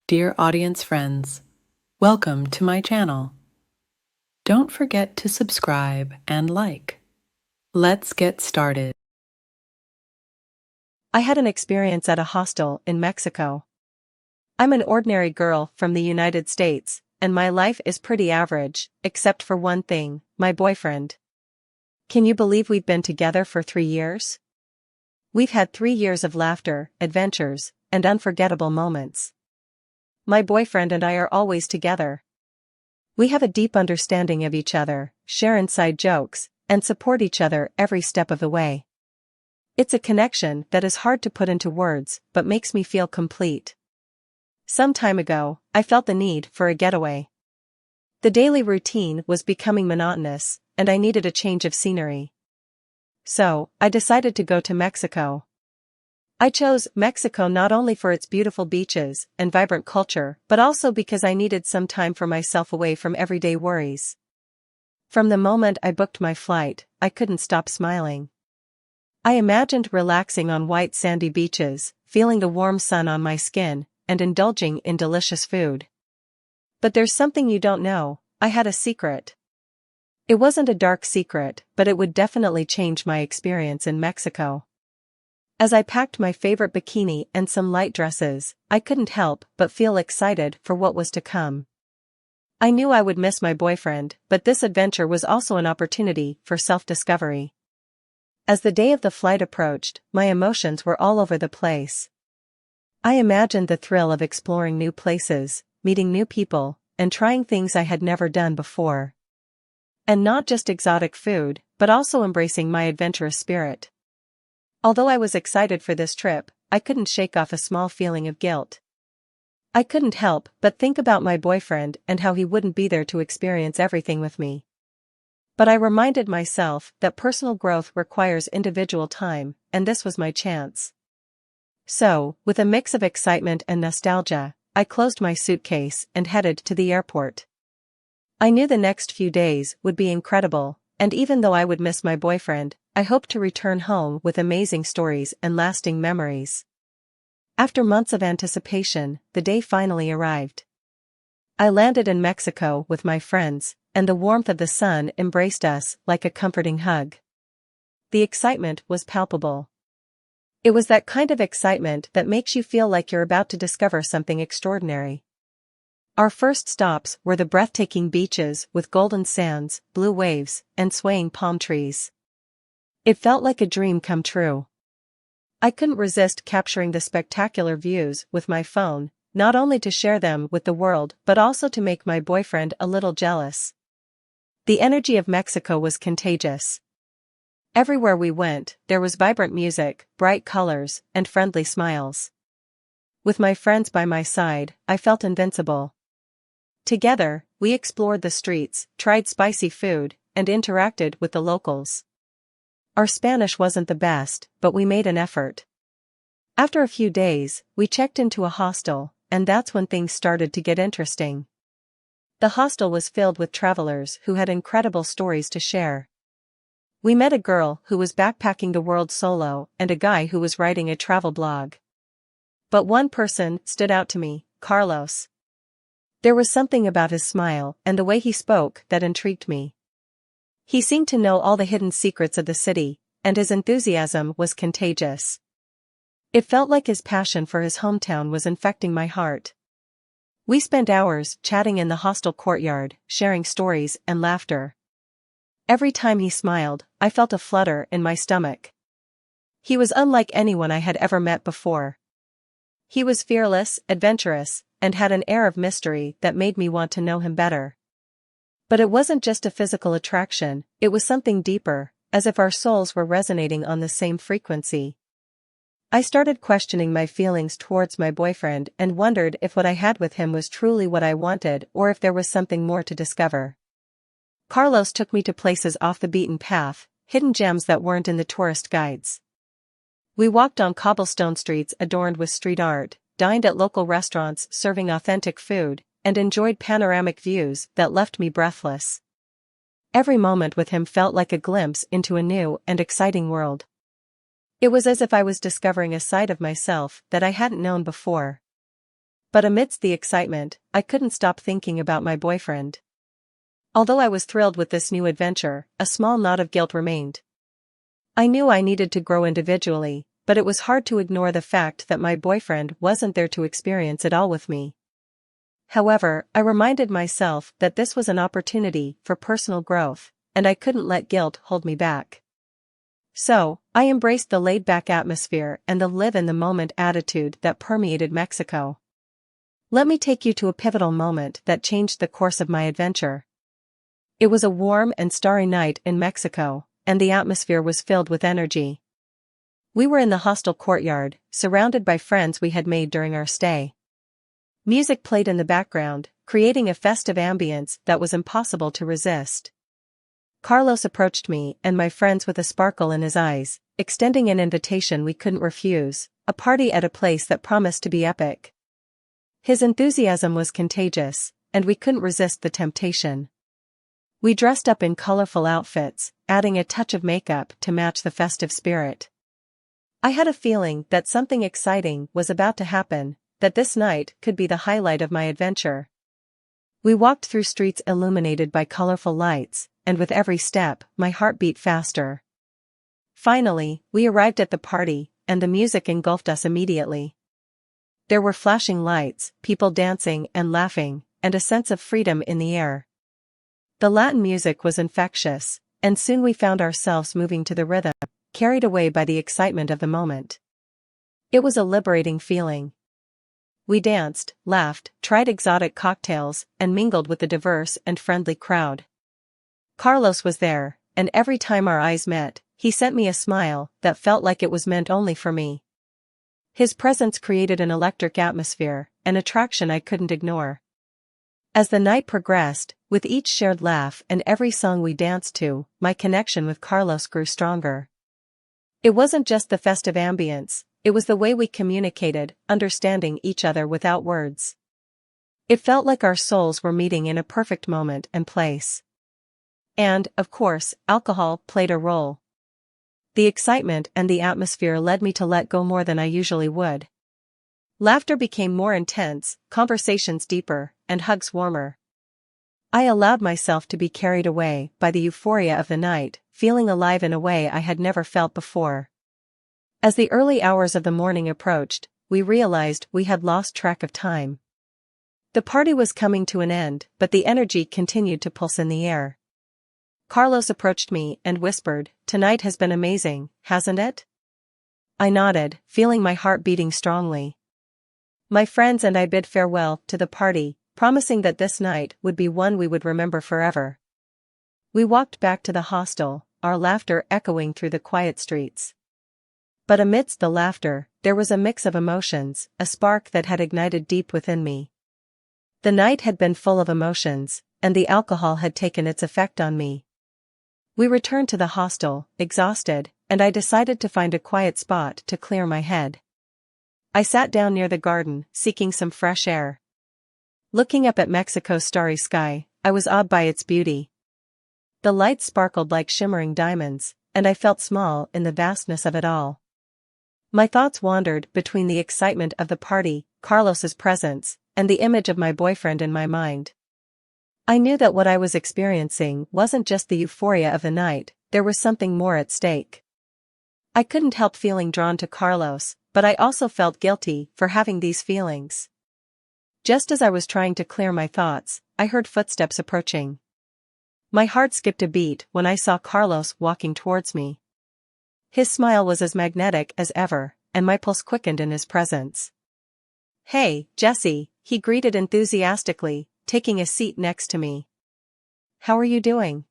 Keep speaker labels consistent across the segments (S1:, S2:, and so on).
S1: Dear audience friends, welcome to my channel. Don't forget to subscribe and like. Let's get started.
S2: I had an experience at a hostel in Mexico. I'm an ordinary girl from the United States, and my life is pretty average, except for one thing, my boyfriend. Can you believe we've been together for 3 years? We've had 3 years of laughter, adventures, and unforgettable moments. My boyfriend and I are always together. We have a deep understanding of each other, share inside jokes, and support each other every step of the way. It's a connection that is hard to put into words but makes me feel complete. Some time ago, I felt the need for a getaway. The daily routine was becoming monotonous, and I needed a change of scenery. So, I decided to go to Mexico. I chose Mexico not only for its beautiful beaches and vibrant culture but also because I needed some time for myself away from everyday worries. From the moment I booked my flight, I couldn't stop smiling. I imagined relaxing on white sandy beaches, feeling the warm sun on my skin, and indulging in delicious food. But there's something you don't know, I had a secret. It wasn't a dark secret, but it would definitely change my experience in Mexico. As I packed my favorite bikini and some light dresses, I couldn't help but feel excited for what was to come. I knew I would miss my boyfriend, but this adventure was also an opportunity for self-discovery. As the day of the flight approached, my emotions were all over the place. I imagined the thrill of exploring new places, meeting new people, and trying things I had never done before. And not just exotic food, but also embracing my adventurous spirit. Although I was excited for this trip, I couldn't shake off a small feeling of guilt. I couldn't help but think about my boyfriend and how he wouldn't be there to experience everything with me. But I reminded myself that personal growth requires individual time, and this was my chance. So, with a mix of excitement and nostalgia, I closed my suitcase and headed to the airport. I knew the next few days would be incredible, and even though I would miss my boyfriend, I hoped to return home with amazing stories and lasting memories. After months of anticipation, the day finally arrived. I landed in Mexico with my friends, and the warmth of the sun embraced us like a comforting hug. The excitement was palpable. It was that kind of excitement that makes you feel like you're about to discover something extraordinary. Our first stops were the breathtaking beaches with golden sands, blue waves, and swaying palm trees. It felt like a dream come true. I couldn't resist capturing the spectacular views with my phone, not only to share them with the world but also to make my boyfriend a little jealous. The energy of Mexico was contagious. Everywhere we went, there was vibrant music, bright colors, and friendly smiles. With my friends by my side, I felt invincible. Together, we explored the streets, tried spicy food, and interacted with the locals. Our Spanish wasn't the best, but we made an effort. After a few days, we checked into a hostel, and that's when things started to get interesting. The hostel was filled with travelers who had incredible stories to share. We met a girl who was backpacking the world solo and a guy who was writing a travel blog. But one person stood out to me, Carlos. There was something about his smile and the way he spoke that intrigued me. He seemed to know all the hidden secrets of the city, and his enthusiasm was contagious. It felt like his passion for his hometown was infecting my heart. We spent hours chatting in the hostel courtyard, sharing stories and laughter. Every time he smiled, I felt a flutter in my stomach. He was unlike anyone I had ever met before. He was fearless, adventurous, and had an air of mystery that made me want to know him better. But it wasn't just a physical attraction, it was something deeper, as if our souls were resonating on the same frequency. I started questioning my feelings towards my boyfriend and wondered if what I had with him was truly what I wanted or if there was something more to discover. Carlos took me to places off the beaten path, hidden gems that weren't in the tourist guides. We walked on cobblestone streets adorned with street art, dined at local restaurants serving authentic food, and enjoyed panoramic views that left me breathless. Every moment with him felt like a glimpse into a new and exciting world. It was as if I was discovering a side of myself that I hadn't known before. But amidst the excitement, I couldn't stop thinking about my boyfriend. Although I was thrilled with this new adventure, a small knot of guilt remained. I knew I needed to grow individually, but it was hard to ignore the fact that my boyfriend wasn't there to experience it all with me. However, I reminded myself that this was an opportunity for personal growth, and I couldn't let guilt hold me back. So, I embraced the laid-back atmosphere and the live-in-the-moment attitude that permeated Mexico. Let me take you to a pivotal moment that changed the course of my adventure. It was a warm and starry night in Mexico, and the atmosphere was filled with energy. We were in the hostel courtyard, surrounded by friends we had made during our stay. Music played in the background, creating a festive ambience that was impossible to resist. Carlos approached me and my friends with a sparkle in his eyes, extending an invitation we couldn't refuse, a party at a place that promised to be epic. His enthusiasm was contagious, and we couldn't resist the temptation. We dressed up in colorful outfits, adding a touch of makeup to match the festive spirit. I had a feeling that something exciting was about to happen, that this night could be the highlight of my adventure. We walked through streets illuminated by colorful lights, and with every step, my heart beat faster. Finally, we arrived at the party, and the music engulfed us immediately. There were flashing lights, people dancing and laughing, and a sense of freedom in the air. The Latin music was infectious, and soon we found ourselves moving to the rhythm, carried away by the excitement of the moment. It was a liberating feeling. We danced, laughed, tried exotic cocktails, and mingled with the diverse and friendly crowd. Carlos was there, and every time our eyes met, he sent me a smile that felt like it was meant only for me. His presence created an electric atmosphere, an attraction I couldn't ignore. As the night progressed, with each shared laugh and every song we danced to, my connection with Carlos grew stronger. It wasn't just the festive ambience, it was the way we communicated, understanding each other without words. It felt like our souls were meeting in a perfect moment and place. And, of course, alcohol played a role. The excitement and the atmosphere led me to let go more than I usually would. Laughter became more intense, conversations deeper, and hugs warmer. I allowed myself to be carried away by the euphoria of the night, feeling alive in a way I had never felt before. As the early hours of the morning approached, we realized we had lost track of time. The party was coming to an end, but the energy continued to pulse in the air. Carlos approached me and whispered, "Tonight has been amazing, hasn't it?" I nodded, feeling my heart beating strongly. My friends and I bid farewell to the party, promising that this night would be one we would remember forever. We walked back to the hostel, our laughter echoing through the quiet streets. But amidst the laughter, there was a mix of emotions, a spark that had ignited deep within me. The night had been full of emotions, and the alcohol had taken its effect on me. We returned to the hostel, exhausted, and I decided to find a quiet spot to clear my head. I sat down near the garden, seeking some fresh air. Looking up at Mexico's starry sky, I was awed by its beauty. The lights sparkled like shimmering diamonds, and I felt small in the vastness of it all. My thoughts wandered between the excitement of the party, Carlos's presence, and the image of my boyfriend in my mind. I knew that what I was experiencing wasn't just the euphoria of the night, there was something more at stake. I couldn't help feeling drawn to Carlos, but I also felt guilty for having these feelings. Just as I was trying to clear my thoughts, I heard footsteps approaching. My heart skipped a beat when I saw Carlos walking towards me. His smile was as magnetic as ever, and my pulse quickened in his presence. "Hey, Jesse," he greeted enthusiastically, taking a seat next to me. "How are you doing?"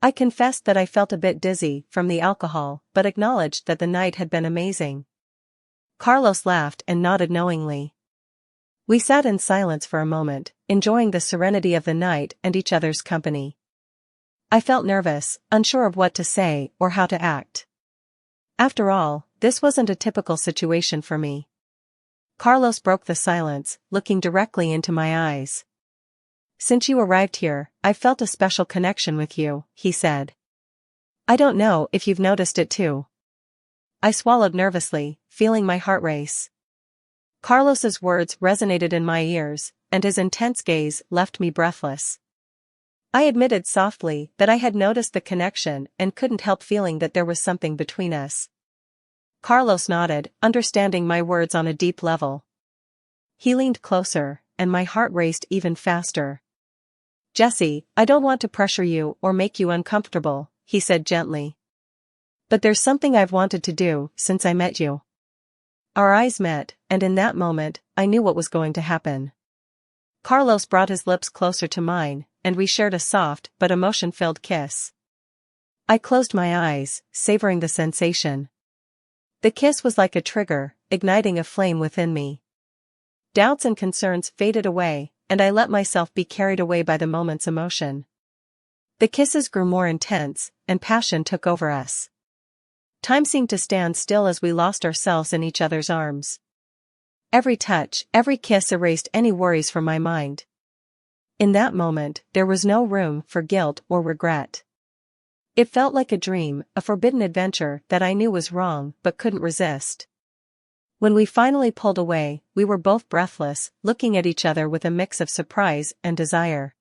S2: I confessed that I felt a bit dizzy from the alcohol, but acknowledged that the night had been amazing. Carlos laughed and nodded knowingly. We sat in silence for a moment, enjoying the serenity of the night and each other's company. I felt nervous, unsure of what to say or how to act. After all, this wasn't a typical situation for me. Carlos broke the silence, looking directly into my eyes. "Since you arrived here, I've felt a special connection with you," he said. "I don't know if you've noticed it too." I swallowed nervously, feeling my heart race. Carlos's words resonated in my ears, and his intense gaze left me breathless. I admitted softly that I had noticed the connection and couldn't help feeling that there was something between us. Carlos nodded, understanding my words on a deep level. He leaned closer, and my heart raced even faster. "Jesse, I don't want to pressure you or make you uncomfortable," he said gently. "But there's something I've wanted to do since I met you." Our eyes met, and in that moment, I knew what was going to happen. Carlos brought his lips closer to mine, and we shared a soft but emotion-filled kiss. I closed my eyes, savoring the sensation. The kiss was like a trigger, igniting a flame within me. Doubts and concerns faded away, and I let myself be carried away by the moment's emotion. The kisses grew more intense, and passion took over us. Time seemed to stand still as we lost ourselves in each other's arms. Every touch, every kiss erased any worries from my mind. In that moment, there was no room for guilt or regret. It felt like a dream, a forbidden adventure that I knew was wrong but couldn't resist. When we finally pulled away, we were both breathless, looking at each other with a mix of surprise and desire.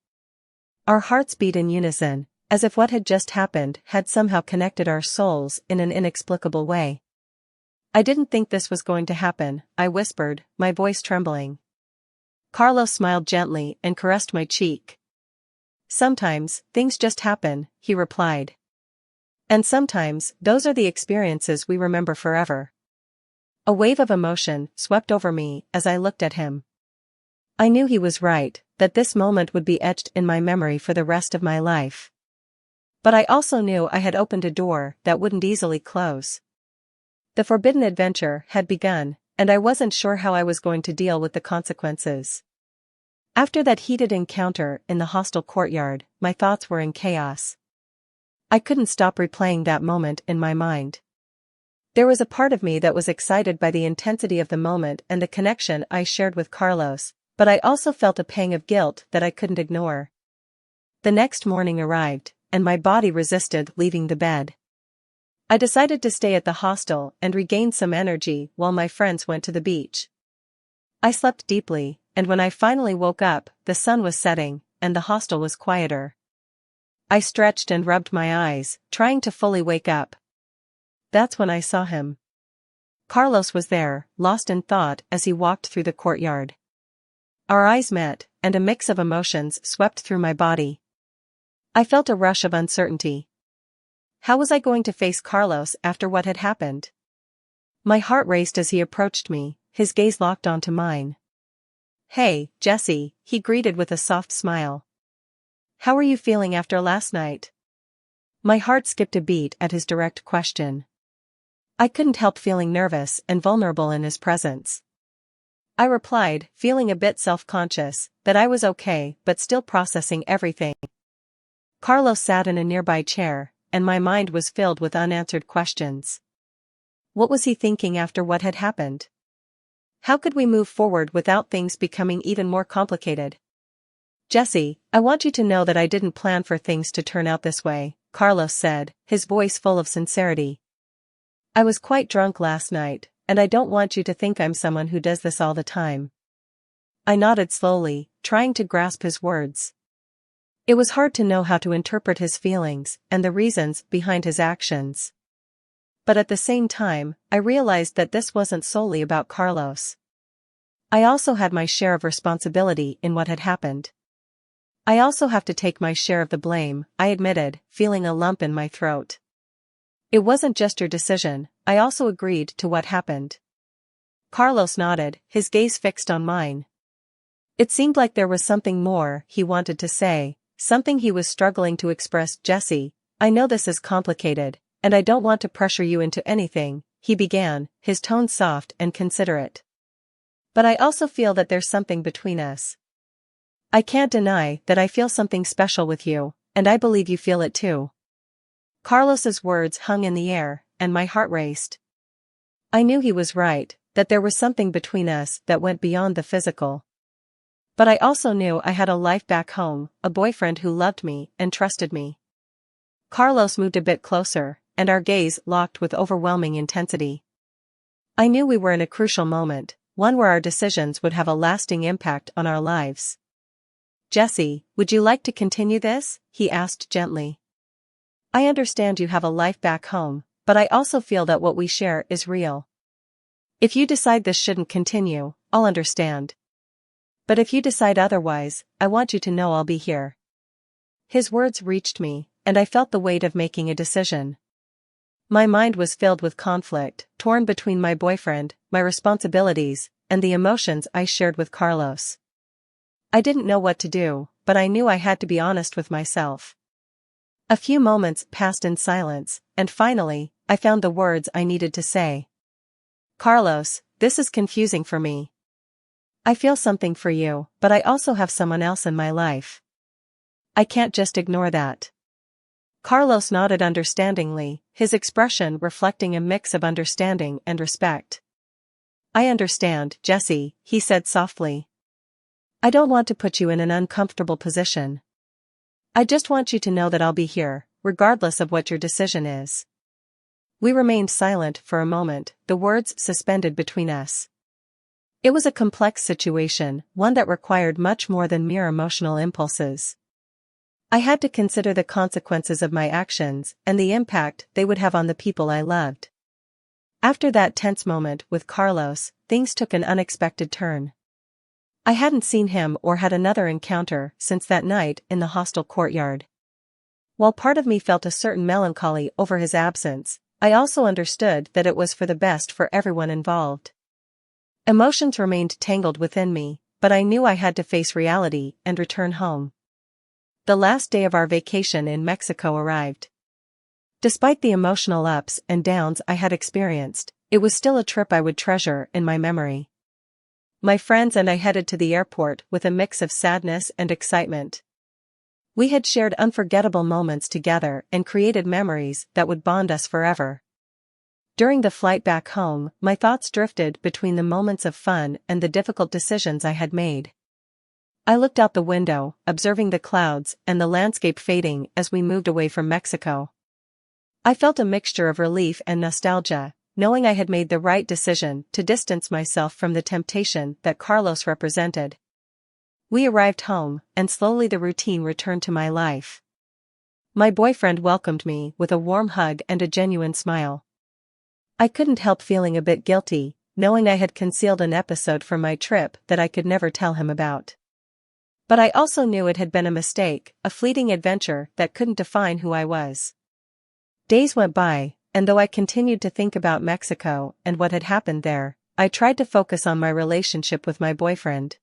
S2: Our hearts beat in unison, as if what had just happened had somehow connected our souls in an inexplicable way. "I didn't think this was going to happen," I whispered, my voice trembling. Carlos smiled gently and caressed my cheek. "Sometimes, things just happen," he replied. "And sometimes, those are the experiences we remember forever." A wave of emotion swept over me as I looked at him. I knew he was right, that this moment would be etched in my memory for the rest of my life. But I also knew I had opened a door that wouldn't easily close. The forbidden adventure had begun, and I wasn't sure how I was going to deal with the consequences. After that heated encounter in the hostel courtyard, my thoughts were in chaos. I couldn't stop replaying that moment in my mind. There was a part of me that was excited by the intensity of the moment and the connection I shared with Carlos, but I also felt a pang of guilt that I couldn't ignore. The next morning arrived, and my body resisted leaving the bed. I decided to stay at the hostel and regain some energy while my friends went to the beach. I slept deeply, and when I finally woke up, the sun was setting, and the hostel was quieter. I stretched and rubbed my eyes, trying to fully wake up. That's when I saw him. Carlos was there, lost in thought as he walked through the courtyard. Our eyes met, and a mix of emotions swept through my body. I felt a rush of uncertainty. How was I going to face Carlos after what had happened? My heart raced as he approached me, his gaze locked onto mine. "Hey, Jesse," he greeted with a soft smile. "How are you feeling after last night?" My heart skipped a beat at his direct question. I couldn't help feeling nervous and vulnerable in his presence. I replied, feeling a bit self-conscious, that I was okay but still processing everything. Carlos sat in a nearby chair, and my mind was filled with unanswered questions. What was he thinking after what had happened? How could we move forward without things becoming even more complicated? "Jesse, I want you to know that I didn't plan for things to turn out this way," Carlos said, his voice full of sincerity. "I was quite drunk last night, and I don't want you to think I'm someone who does this all the time." I nodded slowly, trying to grasp his words. It was hard to know how to interpret his feelings and the reasons behind his actions. But at the same time, I realized that this wasn't solely about Carlos. I also had my share of responsibility in what had happened. "I also have to take my share of the blame," I admitted, feeling a lump in my throat. "It wasn't just your decision, I also agreed to what happened." Carlos nodded, his gaze fixed on mine. It seemed like there was something more he wanted to say, something he was struggling to express. "Jesse, I know this is complicated, and I don't want to pressure you into anything," he began, his tone soft and considerate. "But I also feel that there's something between us. I can't deny that I feel something special with you, and I believe you feel it too." Carlos's words hung in the air, and my heart raced. I knew he was right, that there was something between us that went beyond the physical. But I also knew I had a life back home, a boyfriend who loved me and trusted me. Carlos moved a bit closer, and our gaze locked with overwhelming intensity. I knew we were in a crucial moment, one where our decisions would have a lasting impact on our lives. "Jesse, would you like to continue this?" he asked gently. "I understand you have a life back home, but I also feel that what we share is real. If you decide this shouldn't continue, I'll understand. But if you decide otherwise, I want you to know I'll be here." His words reached me, and I felt the weight of making a decision. My mind was filled with conflict, torn between my boyfriend, my responsibilities, and the emotions I shared with Carlos. I didn't know what to do, but I knew I had to be honest with myself. A few moments passed in silence, and finally, I found the words I needed to say. "Carlos, this is confusing for me. I feel something for you, but I also have someone else in my life. I can't just ignore that." Carlos nodded understandingly, his expression reflecting a mix of understanding and respect. "I understand, Jesse," he said softly. "I don't want to put you in an uncomfortable position. I just want you to know that I'll be here, regardless of what your decision is." We remained silent for a moment, the words suspended between us. It was a complex situation, one that required much more than mere emotional impulses. I had to consider the consequences of my actions and the impact they would have on the people I loved. After that tense moment with Carlos, things took an unexpected turn. I hadn't seen him or had another encounter since that night in the hostel courtyard. While part of me felt a certain melancholy over his absence, I also understood that it was for the best for everyone involved. Emotions remained tangled within me, but I knew I had to face reality and return home. The last day of our vacation in Mexico arrived. Despite the emotional ups and downs I had experienced, it was still a trip I would treasure in my memory. My friends and I headed to the airport with a mix of sadness and excitement. We had shared unforgettable moments together and created memories that would bond us forever. During the flight back home, my thoughts drifted between the moments of fun and the difficult decisions I had made. I looked out the window, observing the clouds and the landscape fading as we moved away from Mexico. I felt a mixture of relief and nostalgia, knowing I had made the right decision to distance myself from the temptation that Carlos represented. We arrived home, and slowly the routine returned to my life. My boyfriend welcomed me with a warm hug and a genuine smile. I couldn't help feeling a bit guilty, knowing I had concealed an episode from my trip that I could never tell him about. But I also knew it had been a mistake, a fleeting adventure that couldn't define who I was. Days went by, and though I continued to think about Mexico and what had happened there, I tried to focus on my relationship with my boyfriend.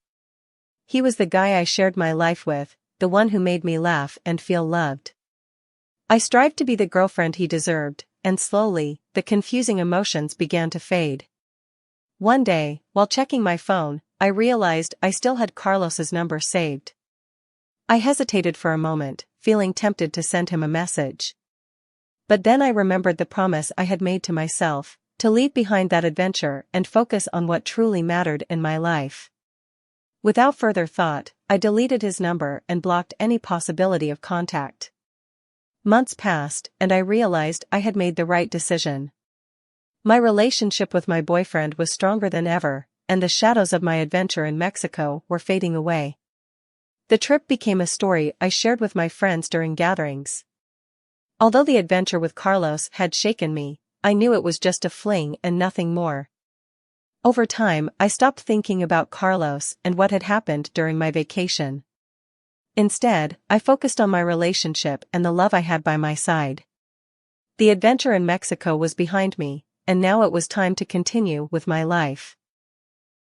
S2: He was the guy I shared my life with, the one who made me laugh and feel loved. I strived to be the girlfriend he deserved, and slowly, the confusing emotions began to fade. One day, while checking my phone, I realized I still had Carlos's number saved. I hesitated for a moment, feeling tempted to send him a message. But then I remembered the promise I had made to myself, to leave behind that adventure and focus on what truly mattered in my life. Without further thought, I deleted his number and blocked any possibility of contact. Months passed, and I realized I had made the right decision. My relationship with my boyfriend was stronger than ever, and the shadows of my adventure in Mexico were fading away. The trip became a story I shared with my friends during gatherings. Although the adventure with Carlos had shaken me, I knew it was just a fling and nothing more. Over time, I stopped thinking about Carlos and what had happened during my vacation. Instead, I focused on my relationship and the love I had by my side. The adventure in Mexico was behind me, and now it was time to continue with my life.